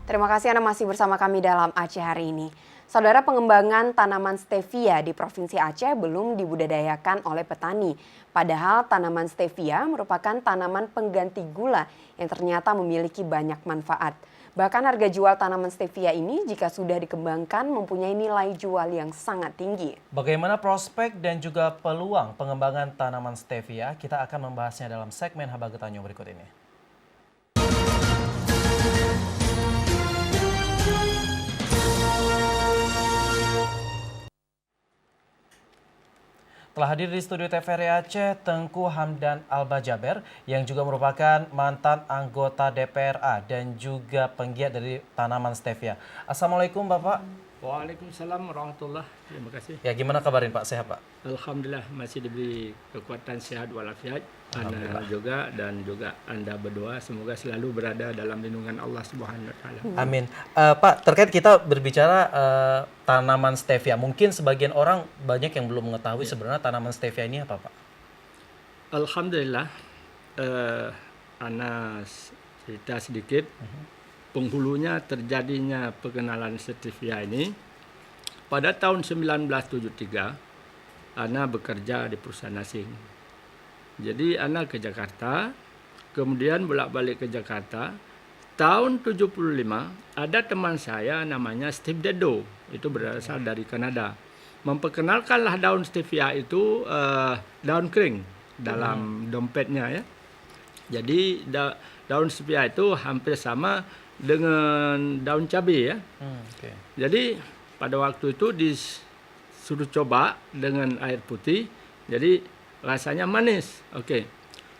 Terima kasih Anda masih bersama kami dalam Aceh hari ini. Saudara, pengembangan tanaman stevia di Provinsi Aceh belum dibudidayakan oleh petani. Padahal tanaman stevia merupakan tanaman pengganti gula yang ternyata memiliki banyak manfaat. Bahkan harga jual tanaman stevia ini jika sudah dikembangkan mempunyai nilai jual yang sangat tinggi. Bagaimana prospek dan juga peluang pengembangan tanaman stevia? Kita akan membahasnya dalam segmen Habagetanyo berikut ini. Telah hadir di studio TVRI Aceh Tengku Hamdan Albajaber yang juga merupakan mantan anggota DPRA dan juga penggiat dari tanaman stevia. Assalamualaikum Bapak. Waalaikumsalam warahmatullahi. Terima kasih. Ya, gimana kabarin Pak? Sehat Pak? Alhamdulillah masih diberi kekuatan sehat walafiat. Anda juga dan juga Anda berdua semoga selalu berada dalam lindungan Allah Subhanahu wa taala. Amin. Pak, terkait kita berbicara tanaman stevia, mungkin sebagian orang banyak yang belum mengetahui sebenarnya tanaman stevia ini apa Pak? Alhamdulillah, Ana cerita sedikit. Penghulunya terjadinya pengenalan stevia ini pada tahun 1973. Ana bekerja di perusahaan asing. Jadi Ana ke Jakarta, kemudian bolak-balik ke Jakarta. Tahun 75 ada teman saya namanya Steve Dedo, itu berasal dari Kanada. Memperkenalkanlah daun stevia itu daun kering dalam dompetnya ya. Jadi daun stevia itu hampir sama dengan daun cabai ya. Jadi pada waktu itu disuruh coba dengan air putih. Jadi rasanya manis.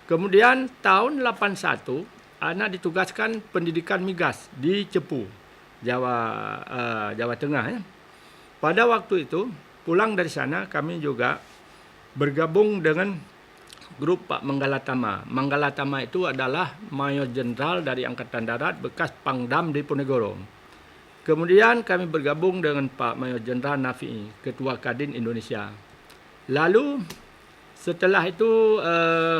Kemudian tahun 81 Ana ditugaskan pendidikan migas di Cepu, Jawa Tengah ya. Pada waktu itu pulang dari sana kami juga bergabung dengan grup Pak Manggalatama. Manggalatama itu adalah Mayor Jenderal dari Angkatan Darat bekas Pangdam di Ponegoro. Kemudian kami bergabung dengan Pak Mayor Jenderal Nafi'i, Ketua Kadin Indonesia. Lalu setelah itu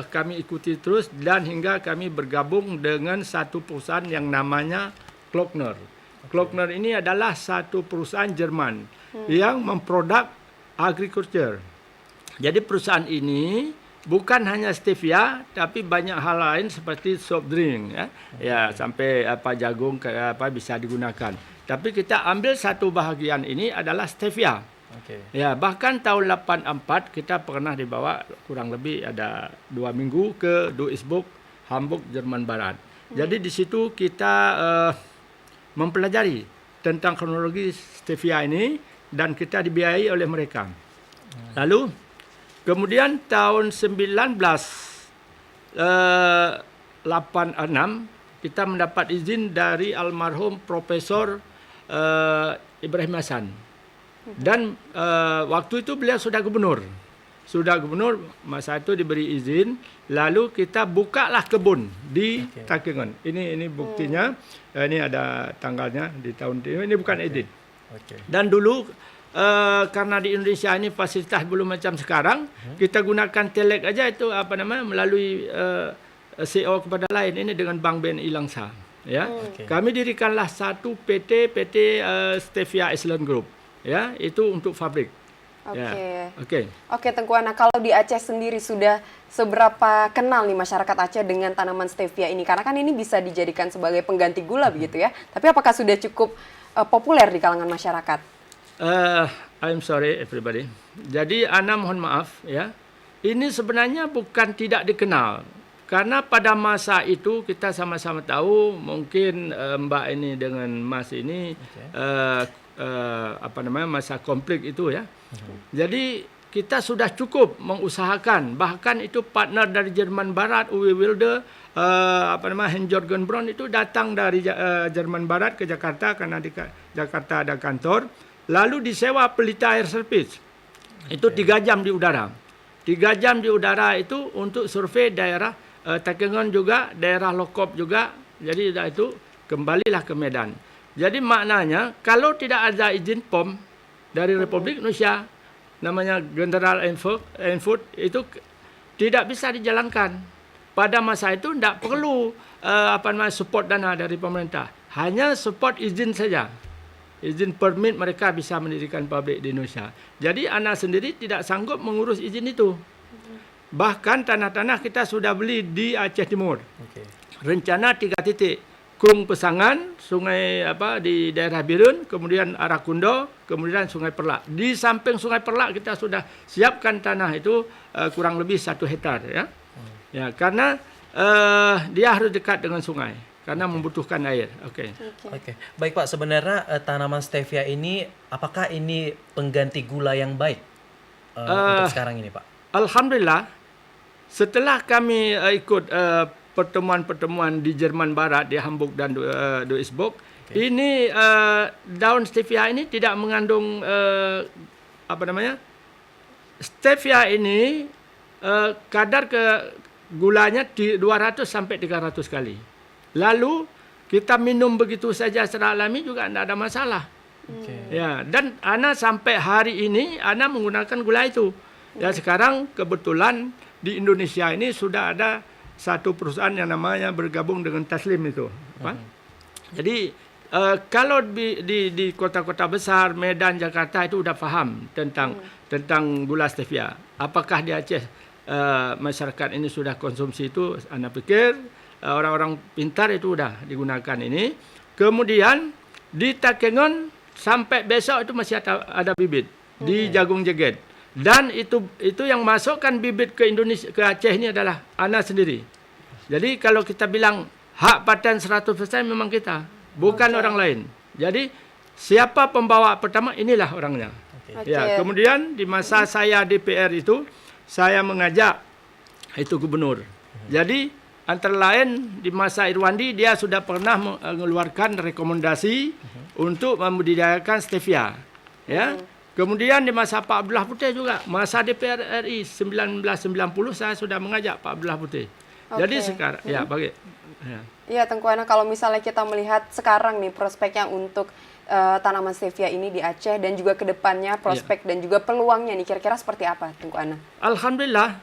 kami ikuti terus dan hingga kami bergabung dengan satu perusahaan yang namanya Klöckner. Klöckner ini adalah satu perusahaan Jerman yang memproduk agriculture. Jadi perusahaan ini bukan hanya stevia, tapi banyak hal lain seperti soft drink, ya sampai jagung bisa digunakan. Tapi kita ambil satu bahagian ini adalah stevia. Ya, bahkan tahun 84 kita pernah dibawa kurang lebih ada 2 minggu ke Duisburg, Hamburg, Jerman Barat. Jadi di situ kita mempelajari tentang kronologi stevia ini dan kita dibiayai oleh mereka. Lalu kemudian tahun 1986 kita mendapat izin dari almarhum Profesor Ibrahim Hasan. Dan waktu itu beliau sudah gubernur. Masa itu diberi izin, lalu kita bukalah kebun di Takengon. Ini buktinya. Ini ada tanggalnya di tahun ini bukan edit. Dan dulu karena di Indonesia ini fasilitas belum macam sekarang, kita gunakan telek aja itu melalui CO kepada lain ini dengan Bank BNI Langsa. Ya, kami dirikanlah satu PT Stevia Excellence Group. Ya, itu untuk pabrik. Oke, Tengku Ana, kalau di Aceh sendiri sudah seberapa kenal nih masyarakat Aceh dengan tanaman stevia ini? Karena kan ini bisa dijadikan sebagai pengganti gula begitu ya. Tapi apakah sudah cukup populer di kalangan masyarakat? I'm sorry everybody. Jadi Ana mohon maaf ya. Ini sebenarnya bukan tidak dikenal. Karena pada masa itu kita sama-sama tahu mungkin Mbak ini dengan Mas ini masa konflik itu ya. Jadi kita sudah cukup mengusahakan, bahkan itu partner dari Jerman Barat, Uwe Wilde, Hans-Jürgen Braun itu datang dari Jerman Barat ke Jakarta karena di Jakarta ada kantor, lalu disewa Pelita Air Service. Itu 3 jam di udara. 3 jam di udara itu untuk survei daerah Takengon juga, daerah Lokop juga. Jadi itu kembalilah ke Medan. Jadi maknanya kalau tidak ada izin POM dari Republik Indonesia, namanya General Enfood itu tidak bisa dijalankan. Pada masa itu tidak perlu support dana dari pemerintah. hanya support izin saja. Izin permit mereka bisa mendirikan pabrik di Indonesia. Jadi anak sendiri tidak sanggup mengurus izin itu. Bahkan tanah-tanah kita sudah beli di Aceh Timur. Rencana 3 titik. Kung Pesangan, sungai di daerah Birun, kemudian Arakundo, kemudian Sungai Perlak. Di samping Sungai Perlak kita sudah siapkan tanah itu kurang lebih 1 hektar ya. Ya, karena dia harus dekat dengan sungai karena membutuhkan air. Oke. Baik Pak, sebenarnya tanaman stevia ini apakah ini pengganti gula yang baik untuk sekarang ini Pak? Alhamdulillah, setelah kami ikut pertemuan-pertemuan di Jerman Barat, di Hamburg dan Duisburg, ini daun stevia ini tidak mengandung stevia ini kadar gulanya di 200 sampai 300 kali. Lalu kita minum begitu saja secara alami juga tidak ada masalah. Ya, dan Ana sampai hari ini Ana menggunakan gula itu. Ya, sekarang kebetulan di Indonesia ini sudah ada satu perusahaan yang namanya bergabung dengan Taslim itu. Jadi kalau di kota-kota besar, Medan, Jakarta itu sudah paham tentang gula stevia. Apakah di Aceh masyarakat ini sudah konsumsi itu? Anda pikir orang-orang pintar itu sudah digunakan ini. Kemudian di Takengon sampai besok itu masih ada bibit di Jagung Jeget. Dan itu yang masukkan bibit ke Indonesia, ke Aceh ini adalah Ana sendiri. Jadi kalau kita bilang hak paten 100% memang kita, bukan orang lain. Jadi siapa pembawa pertama, inilah orangnya. Ya, kemudian di masa saya DPR itu, saya mengajak itu gubernur. Jadi antara lain di masa Irwandi dia sudah pernah mengeluarkan rekomendasi untuk membudidayakan stevia. Ya. Kemudian di masa Pak Abdullah Putih juga, masa DPR RI 1990 saya sudah mengajak Pak Abdullah Putih. Jadi sekarang Iya, Tengku Ana, kalau misalnya kita melihat sekarang nih prospeknya untuk tanaman stevia ini di Aceh dan juga kedepannya prospek dan juga peluangnya nih kira-kira seperti apa, Tengku Ana? Alhamdulillah,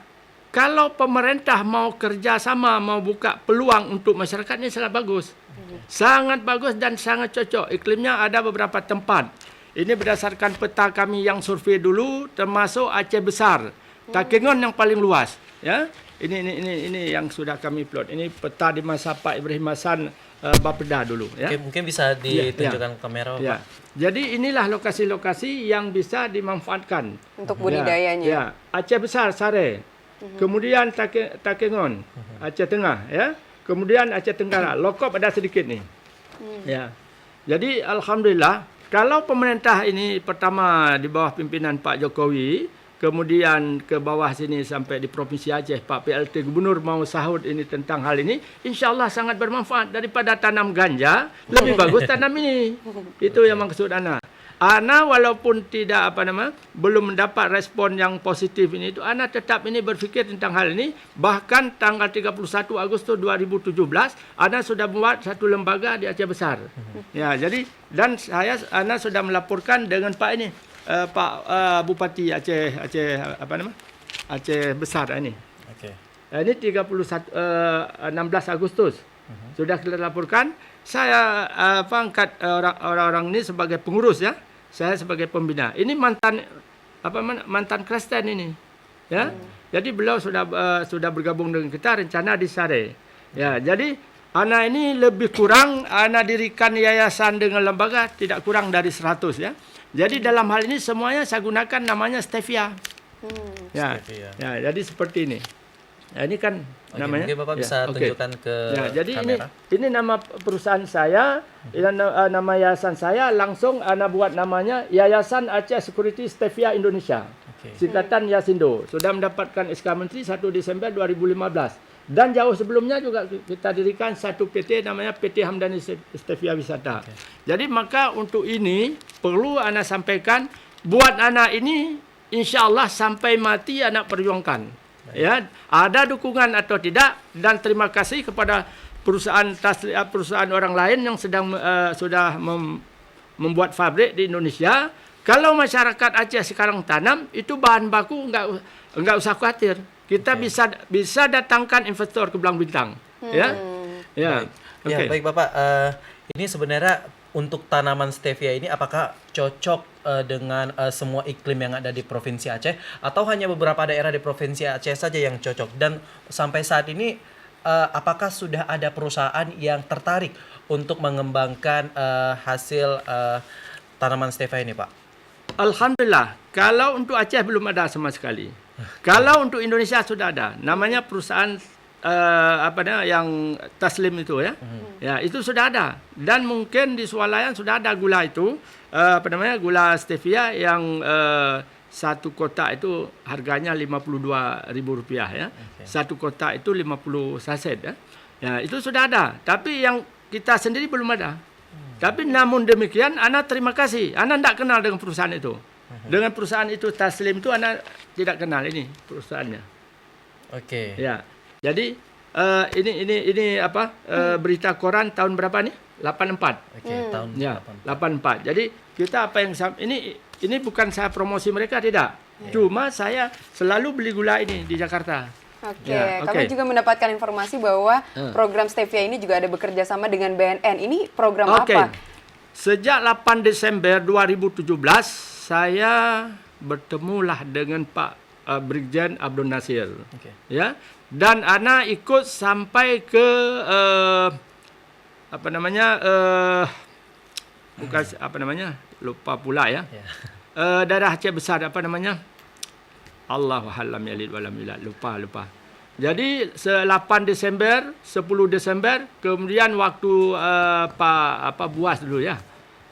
kalau pemerintah mau kerjasama, mau buka peluang untuk masyarakat ini sangat bagus. Sangat bagus dan sangat cocok. Iklimnya ada beberapa tempat. Ini berdasarkan peta kami yang survei dulu, termasuk Aceh Besar, Takengon yang paling luas. Ya, ini yang sudah kami plot. Ini peta di masa Pak Ibrahim Hasan Bapeda dulu. Ya. Oke, mungkin bisa ditunjukkan kamera, ya. Pak. Jadi inilah lokasi-lokasi yang bisa dimanfaatkan untuk budidayanya. Ya. Aceh Besar, Sare, kemudian Takengon, Aceh Tengah, ya, kemudian Aceh Tenggara, Lokop ada sedikit nih. Ya, jadi alhamdulillah. Kalau pemerintah ini pertama di bawah pimpinan Pak Jokowi, kemudian ke bawah sini sampai di Provinsi Aceh, Pak PLT Gubernur mau sahut ini tentang hal ini, insya Allah sangat bermanfaat. Daripada tanam ganja, lebih bagus tanam ini. Itu yang maksud Ana. Ana walaupun tidak belum mendapat respon yang positif ini, itu Ana tetap ini berfikir tentang hal ini. Bahkan tanggal 31 Agustus 2017, Ana sudah membuat satu lembaga di Aceh Besar. Ya, jadi dan Ana sudah melaporkan dengan Pak ini, Pak Bupati Aceh Aceh Besar ini. Ini 16 Agustus sudah kita laporkan. Saya angkat orang-orang ini sebagai pengurus ya. Saya sebagai pembina. Ini mantan Kristen ini. Ya. Jadi beliau sudah bergabung dengan kita, rencana di Sare. Ya, jadi Ana ini lebih kurang Ana dirikan yayasan dengan lembaga tidak kurang dari 100 ya. Jadi dalam hal ini semuanya saya gunakan namanya stevia. Ya. Stevia. Ya, jadi seperti ini. Ya, ini kan namanya. Mungkin Bapak bisa tunjukkan ke jadi kamera. Ini nama perusahaan saya, nama yayasan saya, langsung Ana buat namanya Yayasan Aceh Security Stevia Indonesia. Singkatan Yasindo. Sudah mendapatkan SK Menteri 1 Desember 2015. Dan jauh sebelumnya juga kita dirikan satu PT namanya PT Hamdani Stevia Wisata. Jadi maka untuk ini perlu Ana sampaikan, buat Ana ini insya Allah sampai mati Ana perjuangkan. Ya, ada dukungan atau tidak, dan terima kasih kepada perusahaan orang lain yang sudah membuat pabrik di Indonesia. Kalau masyarakat Aceh sekarang tanam, itu bahan baku enggak usah khawatir. Kita bisa datangkan investor ke Belang Bintang. Ya. Ya, baik Bapak. Ini sebenarnya untuk tanaman stevia ini apakah cocok dengan semua iklim yang ada di Provinsi Aceh atau hanya beberapa daerah di Provinsi Aceh saja yang cocok? Dan sampai saat ini apakah sudah ada perusahaan yang tertarik untuk mengembangkan hasil tanaman stevia ini, Pak? Alhamdulillah, kalau untuk Aceh belum ada sama sekali. Kalau untuk Indonesia sudah ada, namanya perusahaan yang Taslim itu ya. Ya, itu sudah ada. Dan mungkin di swalayan sudah ada gula itu, gula stevia yang satu kotak itu harganya Rp52.000 ya. Satu kotak itu 50 saset ya. Ya, itu sudah ada. Tapi yang kita sendiri belum ada. Tapi namun demikian, Ana terima kasih. Ana tidak kenal dengan perusahaan itu. Dengan perusahaan itu Taslim itu Ana tidak kenal ini perusahaannya. Oke. Ya. Jadi ini berita koran tahun berapa nih? 84. Oke, tahun Ya, 84. Jadi kita apa yang ini bukan saya promosi mereka tidak. Cuma saya selalu beli gula ini di Jakarta. Oke, Ya, kami juga mendapatkan informasi bahwa program stevia ini juga ada bekerja sama dengan BNN. Ini program apa? Sejak 8 Desember 2017 saya bertemulah dengan Pak Brigjen Abdul Nasir. Ya. Dan Ana ikut sampai ke lupa pula ya. Daerah Aceh Besar Allahu a'lam yalid walam yulad, lupa. Jadi 8 Desember, 10 Desember, kemudian waktu Buas dulu ya.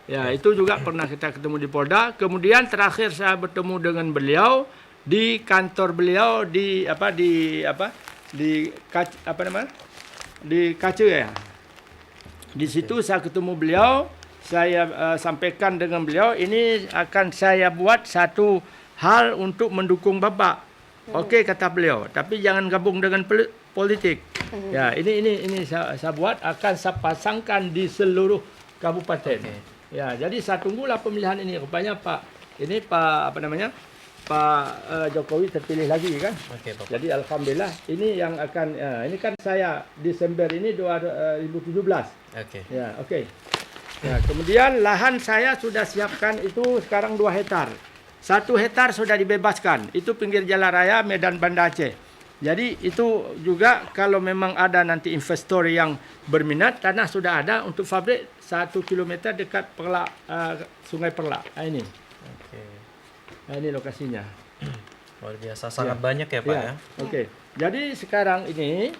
Ya, itu juga pernah kita ketemu di Polda. Kemudian terakhir saya bertemu dengan beliau di kantor beliau di Kaca ya. Di situ saya ketemu beliau, saya sampaikan dengan beliau ini akan saya buat satu hal untuk mendukung Bapak. Okey kata beliau, tapi jangan gabung dengan politik. Ya, ini saya buat akan saya pasangkan di seluruh kabupaten. Ya, jadi saya tunggulah pemilihan ini. Rupanya Pak Jokowi terpilih lagi kan. Jadi alhamdulillah ini yang akan ini kan saya Desember ini 2017. Ya, okey. Ya, kemudian lahan saya sudah siapkan itu sekarang 2 hektar. 1 hektar sudah dibebaskan. Itu pinggir jalan raya Medan Banda Aceh. Jadi itu juga kalau memang ada nanti investor yang berminat, tanah sudah ada untuk fabrik 1 kilometer dekat Sungai Perlak. Ini. Ini lokasinya. Luar biasa, sangat banyak ya Pak ya. Okey. Jadi sekarang ini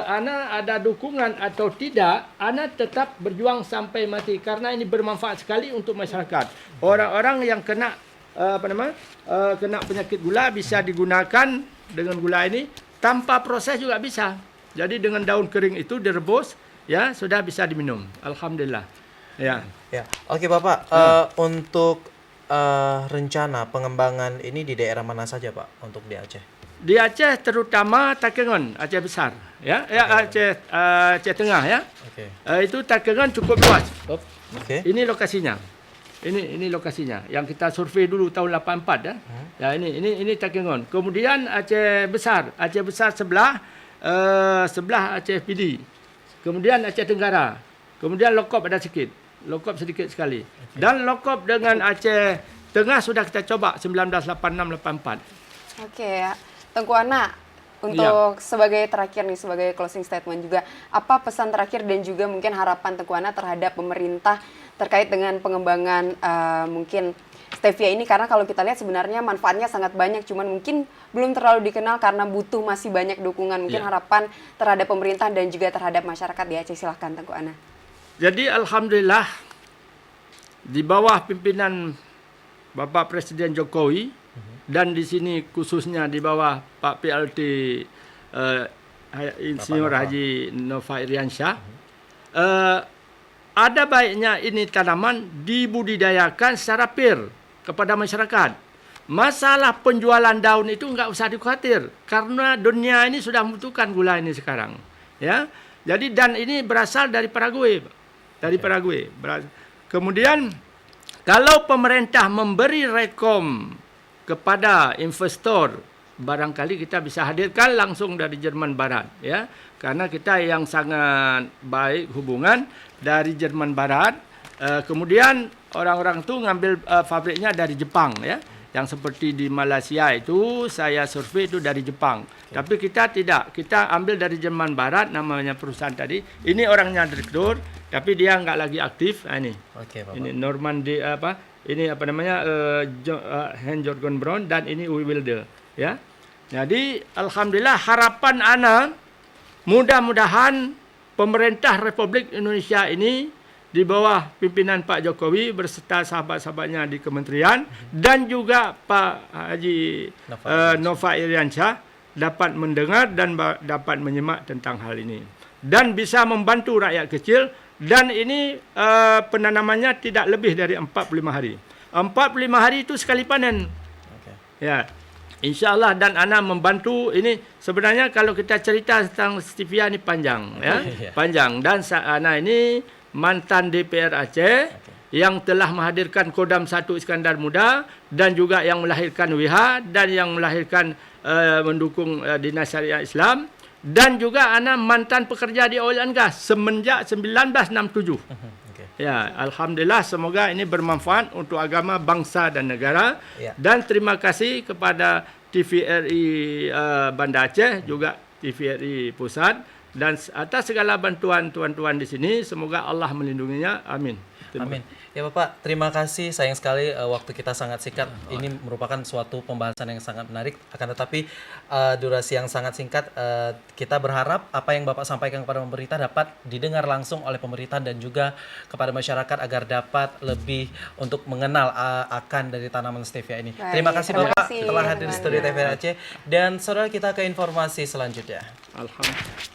Ana ada dukungan atau tidak, Ana tetap berjuang sampai mati karena ini bermanfaat sekali untuk masyarakat. Orang-orang yang kena kena penyakit gula bisa digunakan dengan gula ini tanpa proses juga bisa. Jadi dengan daun kering itu direbus ya sudah bisa diminum. Alhamdulillah. Ya. Oke Bapak, untuk rencana pengembangan ini di daerah mana saja Pak untuk di Aceh? Di Aceh terutama Takengon, Aceh Besar, ya, Aceh Tengah, ya. Itu Takengon cukup luas. Ini lokasinya, ini lokasinya. Yang kita survei dulu tahun 84, ya. Ya ini Takengon. Kemudian Aceh Besar sebelah Aceh PD. Kemudian Aceh Tenggara. Kemudian Lokop ada sedikit sekali. Dan Lokop dengan Aceh Tengah sudah kita coba 1986-84. Oke, Tengku Ana, untuk sebagai terakhir nih, sebagai closing statement juga, apa pesan terakhir dan juga mungkin harapan Tengku Ana terhadap pemerintah terkait dengan pengembangan mungkin stevia ini, karena kalau kita lihat sebenarnya manfaatnya sangat banyak, cuman mungkin belum terlalu dikenal karena butuh masih banyak dukungan. Mungkin harapan terhadap pemerintah dan juga terhadap masyarakat di Aceh, silahkan Tengku Ana. Jadi alhamdulillah di bawah pimpinan Bapak Presiden Jokowi dan di sini khususnya di bawah Pak PLT Insinyur Haji Nova Iriansyah, ada baiknya ini tanaman dibudidayakan secara fair kepada masyarakat. Masalah penjualan daun itu enggak usah dikhawatir karena dunia ini sudah membutuhkan gula ini sekarang. Ya, jadi dan ini berasal dari Paraguay, Kemudian kalau pemerintah memberi rekom kepada investor barangkali kita bisa hadirkan langsung dari Jerman Barat, ya. Karena kita yang sangat baik hubungan dari Jerman Barat. Kemudian orang-orang tu ngambil fabriknya dari Jepang, ya. Yang seperti di Malaysia itu saya survei itu dari Jepang. Tapi kita tidak, kita ambil dari Jerman Barat namanya perusahaan tadi. Ini orangnya direktur, tapi dia nggak lagi aktif. Ini, ini Normandy ini apa namanya Hans Jørgen Brown dan ini Uwe Wilder, ya. Jadi alhamdulillah harapan ana mudah-mudahan pemerintah Republik Indonesia ini di bawah pimpinan Pak Jokowi berserta sahabat-sahabatnya di kementerian dan juga Pak Haji Nova Iriansyah dapat mendengar dan dapat menyimak tentang hal ini dan bisa membantu rakyat kecil, dan ini penanamannya tidak lebih dari 45 hari. 45 hari itu sekali panen. Ya. InsyaAllah, dan ana membantu ini. Sebenarnya kalau kita cerita tentang stevia ini panjang, ya. Panjang, dan ana ini mantan DPR Aceh yang telah menghadirkan Kodam 1 Iskandar Muda dan juga yang melahirkan WIHA dan yang melahirkan mendukung Dinas Syariah Islam, dan juga ana mantan pekerja di oil and gas semenjak 1967. Ya, alhamdulillah, semoga ini bermanfaat untuk agama, bangsa dan negara. Dan terima kasih kepada TVRI Banda Aceh, juga TVRI Pusat, dan atas segala bantuan tuan-tuan di sini. Semoga Allah melindunginya. Amin. Amin. Ya Bapak, terima kasih. Sayang sekali waktu kita sangat singkat. Ini merupakan suatu pembahasan yang sangat menarik. Akan tetapi durasi yang sangat singkat. Kita berharap apa yang Bapak sampaikan kepada pemerintah dapat didengar langsung oleh pemerintah dan juga kepada masyarakat agar dapat lebih untuk mengenal akan dari tanaman stevia ini. Baik, terima kasih Bapak kasih, telah hadir di studio TVRI Aceh. Dan saudara, kita ke informasi selanjutnya. Alhamdulillah.